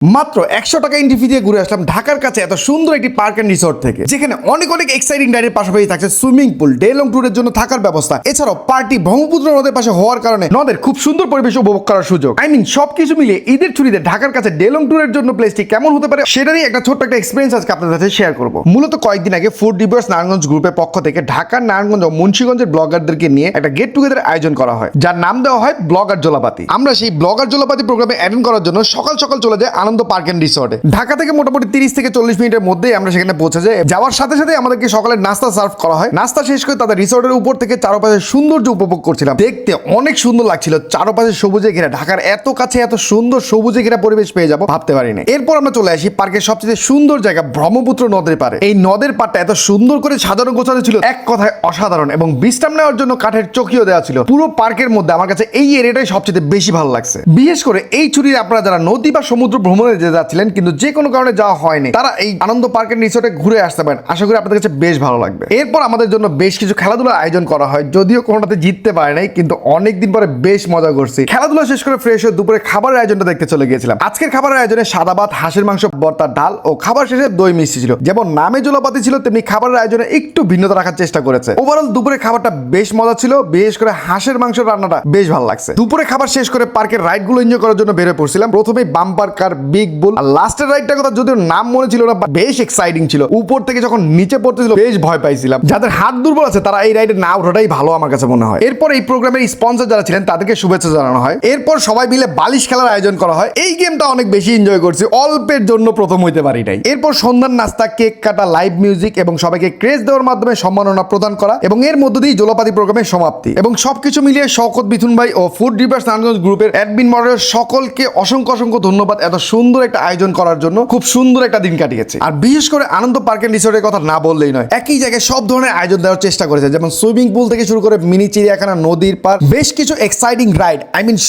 মাত্র 100 টাকা entry fee দিয়ে ঘুরে আসলাম ঢাকার কাছে এত সুন্দর একটি পার্ক এন্ড রিসোর্ট থেকে, যেখানে অনেক অনেক এক্সাইটিং রাইডের পাশাপাশি থাকছে সুইমিং পুল, ডে লং ট্যুরের জন্য থাকার ব্যবস্থা, এছাড়াও পার্টি ব্রহ্মপুত্র নদের পাশে হওয়ার কারণে নদের খুব সুন্দর পরিবেশ উপভোগ করার সুযোগ। সবকিছু মিলিয়ে ঈদের ছুটিতে ঢাকার কাছে ডে লং ট্যুরের জন্য প্লেসটি কেমন হতে পারে সেটারই একটা ছোট্ট একটা এক্সপিরিয়েন্স আজকে আপনাদের সাথে শেয়ার করব। মূলত কয়েকদিন আগে ফুড রিভিউয়ার্স নারায়ণগঞ্জ গ্রুপের পক্ষ থেকে ঢাকার নারায়ণগঞ্জ ও মুন্সিগঞ্জের ব্লগারদেরকে নিয়ে একটা গেট টুগেদার আয়োজন করা হয়, যার নাম দেওয়া হয় ব্লগার জোলাপাতি। আমরা সেই ব্লগার জোলাপাতি প্রোগ্রামে অ্যাটেন্ড করার জন্য সকাল সকাল চলে যায় আনন্দ পার্ক এন্ড রিসোর্ট। ঢাকা থেকে মোটামুটি 30 থেকে 40 মিনিটের মধ্যেই আমরা সেখানে পৌঁছে যাই। যাওয়ার সাথে সাথে আমাদেরকে সকালের নাস্তা সার্ভ করা হয়। নাস্তা শেষ করে তাদের রিসোর্টের উপর থেকে চারপাশে সৌন্দর্য উপভোগ করছিলাম। দেখতে অনেক সুন্দর লাগছিল, চারপাশে সবুজে ঘেরা। ঢাকার এত কাছে এত সুন্দর সবুজে ঘেরা পরিবেশ পেয়ে যাবো ভাবতে পারিনি। এরপর আমরা চলে আসি পার্কের সবচেয়ে সুন্দর জায়গা ব্রহ্মপুত্র নদের পারে। এই নদের পাড়টা এত সুন্দর করে সাজানো গোছানো ছিল, এক কথায় অসাধারণ। এবং বিশ্রাম নেওয়ার জন্য কাঠের চকিও দেওয়া ছিল। পুরো পার্কের মধ্যে আমার কাছে এই এরিয়াটাই সবচেয়ে বেশি ভালো লাগছে। বিশেষ করে এই ছুটিতে আপনারা যারা নদী বা সমুদ্র ভ্রমণে যেতে যাচ্ছিলেন কিন্তু যে কোনো কারণে যাওয়া হয়নি, তারা এই আনন্দ পার্কের রিসোর্টে ঘুরে আসতে পারেন। আশা করি আপনাদের কাছে বেশ ভালো লাগবে। এরপর আমাদের জন্য বেশ কিছু খেলাধুলার আয়োজন করা হয়, যদিও কোনোটাতে জিততে পারে নাই, কিন্তু অনেকদিন পরে বেশ মজা করছি। খেলাধুলা শেষ করে ফ্রেশ হয়ে দুপুরে খাবারের আয়োজনটা দেখতে চলে গিয়েছিলাম। আজকের খাবারের আয়োজনে সাদা ভাত, হাঁসের মাংস, ভর্তা, ডাল ও খাবার শেষে দই মিষ্টি ছিল। যেমন নামে জোলাপাতি ছিল, তেমনি খাবারের আয়োজনে একটু ভিন্নতা রাখার চেষ্টা করেছে। ওভারঅল দুপুরে খাবারটা বেশ মজা ছিল, বিশেষ করে হাঁসের মাংসের রান্নাটা বেশ ভালো লাগছে। দুপুরে খাবার শেষ করে পার্কের রাইড গুলো এনজয় করার জন্য বের পড়ছিলাম। প্রথমেই বাম্পার কার, বিগ বুল, আর লাস্টের রাইডটার কথা যদিও নাম মনে ছিল না, বেশ এক্সাইটিং ছিল। উপর থেকে যখন নিচে পড়তেছিল বেশ ভয় পাইছিলাম। যাদের হাত দুর্বল আছে তারা এই রাইডে না ওঠাটাই ভালো আমার কাছে মনে হয়। এরপর এই প্রোগ্রামের স্পন্সর যারা ছিলেন তাদেরকে শুভেচ্ছা জানানো হয়। এরপর সবাই মিলে বালিশ খেলার আয়োজন করা হয়। এই গেমটা অনেক বেশি এনজয় করছি, অল্পের জন্য প্রথম হইতে পারি নাই। এরপর সন্ধ্যার নাস্তা, কেক কাটা, লাইভ মিউজিক এবং সবাইকে ক্রেজ দেওয়ার মাধ্যমে সম্মাননা প্রদান করা, এবং এর মধ্য দিয়ে জোলাপাতি প্রোগ্রামের সমাপ্তি। এবং সবকিছু মিলিয়ে শওকত মিথুন ভাই ও ফুড রিভিউয়ার্স নারায়ণগঞ্জ গ্রুপের অ্যাডমিন মডারেটর সকলকে অসংখ্য অসংখ্য ধন্যবাদ এত সুন্দর একটা আয়োজন করার জন্য। খুব সুন্দর একটা দিন কাটিয়েছে। আর বিশেষ করে আনন্দ পার্কের রিসোর্টের কথা না বললেই নয়, একই জায়গায় সব ধরনের আয়োজন দেওয়ার চেষ্টা করেছে, যেমন সুইমিং পুল থেকে শুরু করে মিনি চিড়িয়াখানা, নদীর পার, বেশ কিছু এক্সাইটিং রাইড।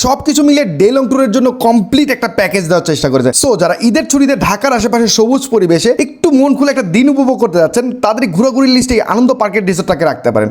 সবকিছু মিলিয়ে ডে লং ট্যুরের জন্য কমপ্লিট একটা প্যাকেজ দেওয়ার চেষ্টা করেছে। সো যারা ঈদের ছুটিতে ঢাকার আশেপাশে সবুজ পরিবেশে একটু মন খুলে একটা দিন উপভোগ করতে যাচ্ছেন, তাদের ঘোরাঘুরির লিস্টে আনন্দ পার্কের রিসোর্টটাকে রাখতে পারেন।